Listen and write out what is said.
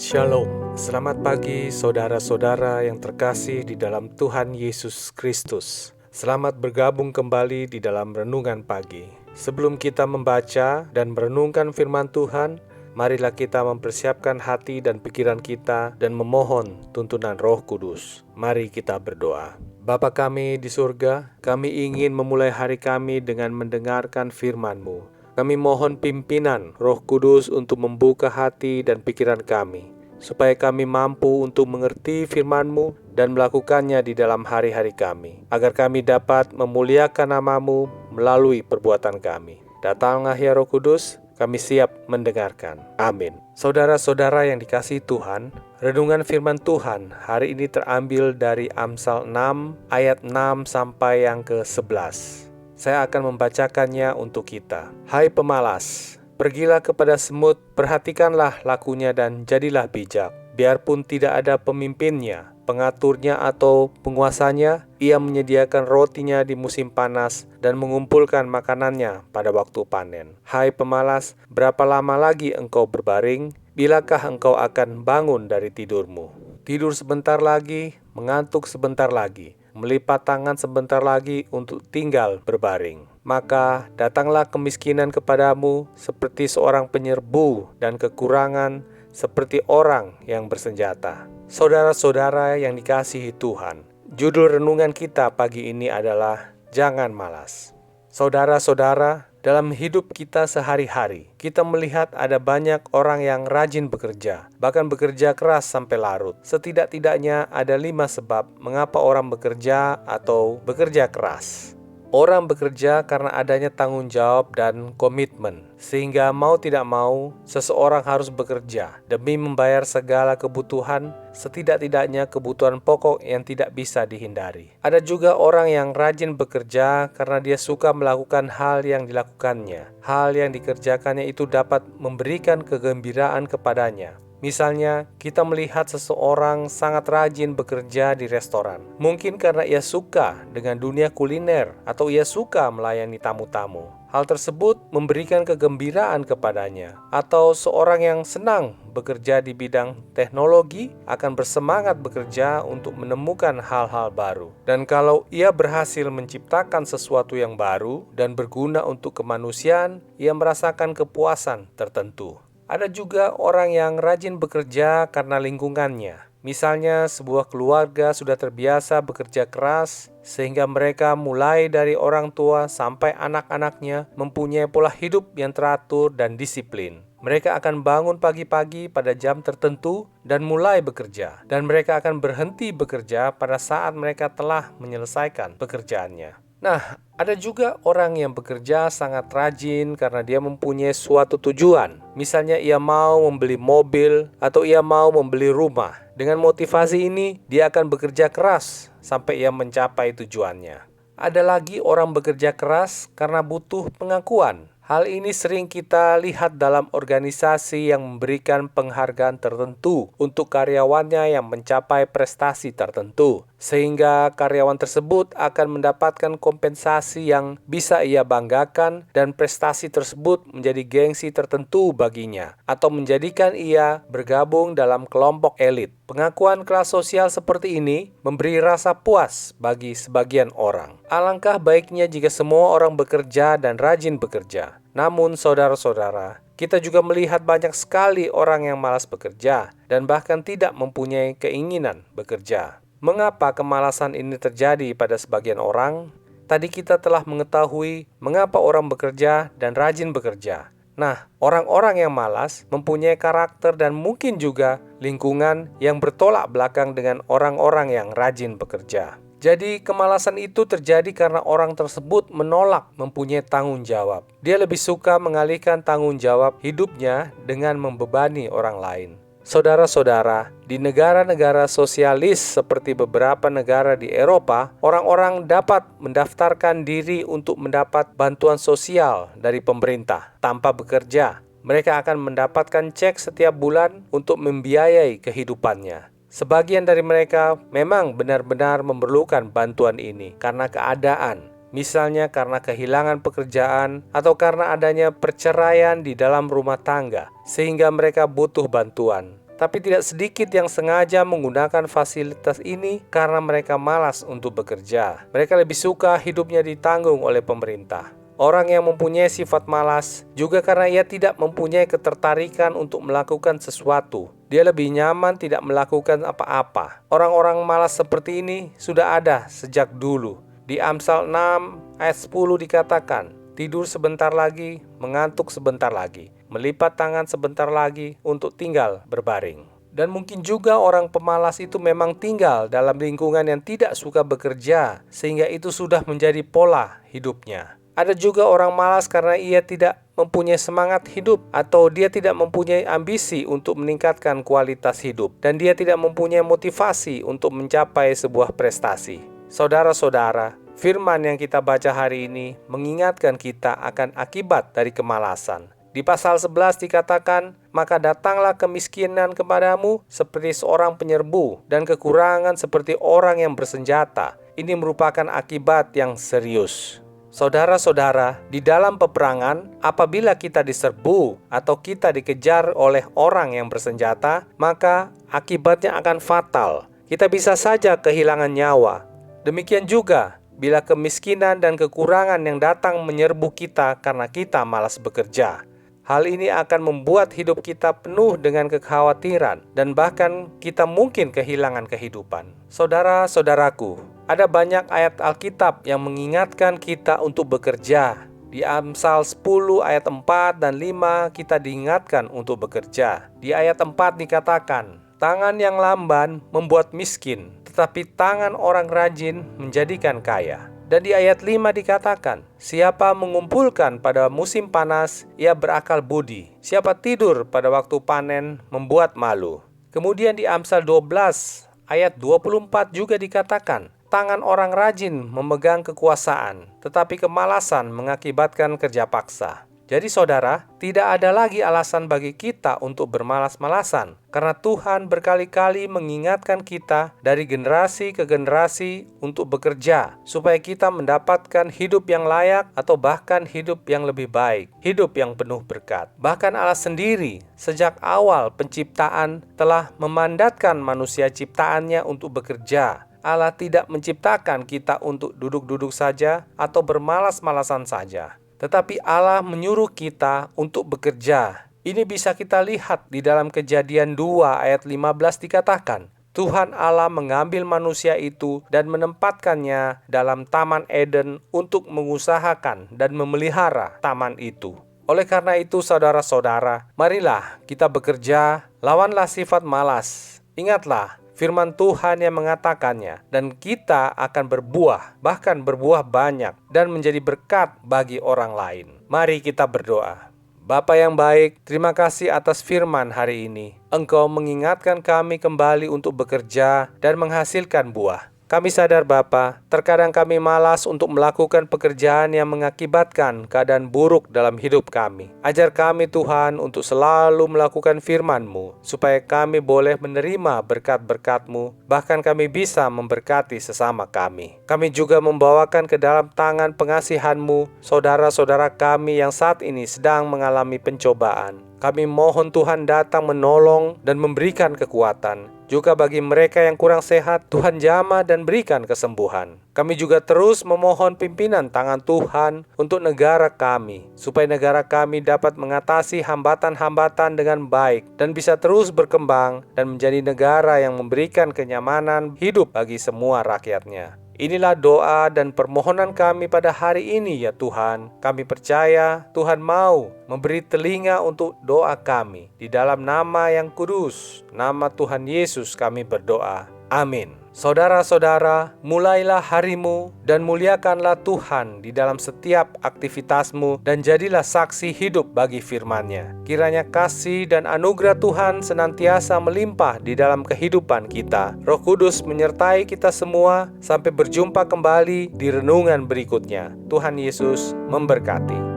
Shalom, selamat pagi saudara-saudara yang terkasih di dalam Tuhan Yesus Kristus. Selamat bergabung kembali di dalam renungan pagi. Sebelum kita membaca dan merenungkan firman Tuhan, marilah kita mempersiapkan hati dan pikiran kita dan memohon tuntunan Roh Kudus. Mari kita berdoa. Bapa kami di surga, kami ingin memulai hari kami dengan mendengarkan firman-Mu. Kami mohon pimpinan Roh Kudus untuk membuka hati dan pikiran kami, supaya kami mampu untuk mengerti firman-Mu dan melakukannya di dalam hari-hari kami, agar kami dapat memuliakan nama-Mu melalui perbuatan kami. Datanglah ya Roh Kudus, kami siap mendengarkan. Amin. Saudara-saudara yang dikasihi Tuhan, renungan firman Tuhan hari ini terambil dari Amsal 6 ayat 6 sampai yang ke-11. Saya akan membacakannya untuk kita. Hai pemalas, pergilah kepada semut, perhatikanlah lakunya dan jadilah bijak. Biarpun tidak ada pemimpinnya, pengaturnya atau penguasanya, ia menyediakan rotinya di musim panas dan mengumpulkan makanannya pada waktu panen. Hai pemalas, berapa lama lagi engkau berbaring? Bilakah engkau akan bangun dari tidurmu? Tidur sebentar lagi, mengantuk sebentar lagi, melipat tangan sebentar lagi untuk tinggal berbaring. Maka datanglah kemiskinan kepadamu seperti seorang penyerbu dan kekurangan seperti orang yang bersenjata. Saudara-saudara yang dikasihi Tuhan, judul renungan kita pagi ini adalah Jangan Malas. Saudara-saudara, dalam hidup kita sehari-hari, kita melihat ada banyak orang yang rajin bekerja, bahkan bekerja keras sampai larut. Setidak-tidaknya ada 5 sebab mengapa orang bekerja atau bekerja keras. Orang bekerja karena adanya tanggung jawab dan komitmen, sehingga mau tidak mau, seseorang harus bekerja demi membayar segala kebutuhan, setidak-tidaknya kebutuhan pokok yang tidak bisa dihindari. Ada juga orang yang rajin bekerja karena dia suka melakukan hal yang dilakukannya. Hal yang dikerjakannya itu dapat memberikan kegembiraan kepadanya. Misalnya, kita melihat seseorang sangat rajin bekerja di restoran. Mungkin karena ia suka dengan dunia kuliner atau ia suka melayani tamu-tamu. Hal tersebut memberikan kegembiraan kepadanya. Atau seorang yang senang bekerja di bidang teknologi akan bersemangat bekerja untuk menemukan hal-hal baru. Dan kalau ia berhasil menciptakan sesuatu yang baru dan berguna untuk kemanusiaan, ia merasakan kepuasan tertentu. Ada juga orang yang rajin bekerja karena lingkungannya. Misalnya, sebuah keluarga sudah terbiasa bekerja keras, sehingga mereka mulai dari orang tua sampai anak-anaknya mempunyai pola hidup yang teratur dan disiplin. Mereka akan bangun pagi-pagi pada jam tertentu dan mulai bekerja. Dan mereka akan berhenti bekerja pada saat mereka telah menyelesaikan pekerjaannya. Nah, ada juga orang yang bekerja sangat rajin karena dia mempunyai suatu tujuan. Misalnya ia mau membeli mobil atau ia mau membeli rumah. Dengan motivasi ini, dia akan bekerja keras sampai ia mencapai tujuannya. Ada lagi orang bekerja keras karena butuh pengakuan. Hal ini sering kita lihat dalam organisasi yang memberikan penghargaan tertentu untuk karyawannya yang mencapai prestasi tertentu, sehingga karyawan tersebut akan mendapatkan kompensasi yang bisa ia banggakan dan prestasi tersebut menjadi gengsi tertentu baginya atau menjadikan ia bergabung dalam kelompok elit. Pengakuan kelas sosial seperti ini memberi rasa puas bagi sebagian orang. Alangkah baiknya jika semua orang bekerja dan rajin bekerja. Namun saudara-saudara, kita juga melihat banyak sekali orang yang malas bekerja dan bahkan tidak mempunyai keinginan bekerja. Mengapa kemalasan ini terjadi pada sebagian orang? Tadi kita telah mengetahui mengapa orang bekerja dan rajin bekerja. Nah, orang-orang yang malas mempunyai karakter dan mungkin juga lingkungan yang bertolak belakang dengan orang-orang yang rajin bekerja. Jadi kemalasan itu terjadi karena orang tersebut menolak mempunyai tanggung jawab. Dia lebih suka mengalihkan tanggung jawab hidupnya dengan membebani orang lain. Saudara-saudara, di negara-negara sosialis seperti beberapa negara di Eropa, orang-orang dapat mendaftarkan diri untuk mendapat bantuan sosial dari pemerintah tanpa bekerja. Mereka akan mendapatkan cek setiap bulan untuk membiayai kehidupannya. Sebagian dari mereka memang benar-benar memerlukan bantuan ini karena keadaan, misalnya karena kehilangan pekerjaan atau karena adanya perceraian di dalam rumah tangga, sehingga mereka butuh bantuan. Tapi tidak sedikit yang sengaja menggunakan fasilitas ini karena mereka malas untuk bekerja. Mereka lebih suka hidupnya ditanggung oleh pemerintah. Orang yang mempunyai sifat malas juga karena ia tidak mempunyai ketertarikan untuk melakukan sesuatu. Dia lebih nyaman tidak melakukan apa-apa. Orang-orang malas seperti ini sudah ada sejak dulu. Di Amsal 6 ayat 10 dikatakan, tidur sebentar lagi, mengantuk sebentar lagi, melipat tangan sebentar lagi untuk tinggal berbaring. Dan mungkin juga orang pemalas itu memang tinggal dalam lingkungan yang tidak suka bekerja, sehingga itu sudah menjadi pola hidupnya. Ada juga orang malas karena ia tidak mempunyai semangat hidup atau dia tidak mempunyai ambisi untuk meningkatkan kualitas hidup dan dia tidak mempunyai motivasi untuk mencapai sebuah prestasi. Saudara-saudara, firman yang kita baca hari ini mengingatkan kita akan akibat dari kemalasan. Di pasal 11 dikatakan, maka datanglah kemiskinan kepadamu seperti seorang penyerbu dan kekurangan seperti orang yang bersenjata. Ini merupakan akibat yang serius. Saudara-saudara, di dalam peperangan, apabila kita diserbu atau kita dikejar oleh orang yang bersenjata, maka akibatnya akan fatal. Kita bisa saja kehilangan nyawa. Demikian juga bila kemiskinan dan kekurangan yang datang menyerbu kita karena kita malas bekerja. Hal ini akan membuat hidup kita penuh dengan kekhawatiran dan bahkan kita mungkin kehilangan kehidupan. Saudara-saudaraku, ada banyak ayat Alkitab yang mengingatkan kita untuk bekerja. Di Amsal 10 ayat 4 dan 5 kita diingatkan untuk bekerja. Di ayat 4 dikatakan, tangan yang lamban membuat miskin, tetapi tangan orang rajin menjadikan kaya. Dan di ayat 5 dikatakan, siapa mengumpulkan pada musim panas, ia berakal budi. Siapa tidur pada waktu panen, membuat malu. Kemudian di Amsal 12 ayat 24 juga dikatakan, tangan orang rajin memegang kekuasaan, tetapi kemalasan mengakibatkan kerja paksa. Jadi saudara, tidak ada lagi alasan bagi kita untuk bermalas-malasan, karena Tuhan berkali-kali mengingatkan kita dari generasi ke generasi untuk bekerja, supaya kita mendapatkan hidup yang layak atau bahkan hidup yang lebih baik, hidup yang penuh berkat. Bahkan Allah sendiri sejak awal penciptaan telah memandatkan manusia ciptaannya untuk bekerja. Allah tidak menciptakan kita untuk duduk-duduk saja atau bermalas-malasan saja. Tetapi Allah menyuruh kita untuk bekerja. Ini bisa kita lihat di dalam Kejadian 2 ayat 15 dikatakan, Tuhan Allah mengambil manusia itu dan menempatkannya dalam Taman Eden untuk mengusahakan dan memelihara taman itu. Oleh karena itu saudara-saudara, marilah kita bekerja, lawanlah sifat malas. Ingatlah, firman Tuhan yang mengatakannya, dan kita akan berbuah, bahkan berbuah banyak, dan menjadi berkat bagi orang lain. Mari kita berdoa. Bapa yang baik, terima kasih atas firman hari ini. Engkau mengingatkan kami kembali untuk bekerja dan menghasilkan buah. Kami sadar Bapa, terkadang kami malas untuk melakukan pekerjaan yang mengakibatkan keadaan buruk dalam hidup kami. Ajar kami Tuhan untuk selalu melakukan firman-Mu, supaya kami boleh menerima berkat-berkat-Mu, bahkan kami bisa memberkati sesama kami. Kami juga membawakan ke dalam tangan pengasihan-Mu, saudara-saudara kami yang saat ini sedang mengalami pencobaan. Kami mohon Tuhan datang menolong dan memberikan kekuatan. Juga bagi mereka yang kurang sehat, Tuhan jamah dan berikan kesembuhan. Kami juga terus memohon pimpinan tangan Tuhan untuk negara kami, supaya negara kami dapat mengatasi hambatan-hambatan dengan baik dan bisa terus berkembang dan menjadi negara yang memberikan kenyamanan hidup bagi semua rakyatnya. Inilah doa dan permohonan kami pada hari ini ya Tuhan. Kami percaya Tuhan mau memberi telinga untuk doa kami. Di dalam nama yang kudus, nama Tuhan Yesus kami berdoa. Amin. Saudara-saudara, mulailah harimu dan muliakanlah Tuhan di dalam setiap aktivitasmu dan jadilah saksi hidup bagi firman-Nya. Kiranya kasih dan anugerah Tuhan senantiasa melimpah di dalam kehidupan kita. Roh Kudus menyertai kita semua sampai berjumpa kembali di renungan berikutnya. Tuhan Yesus memberkati.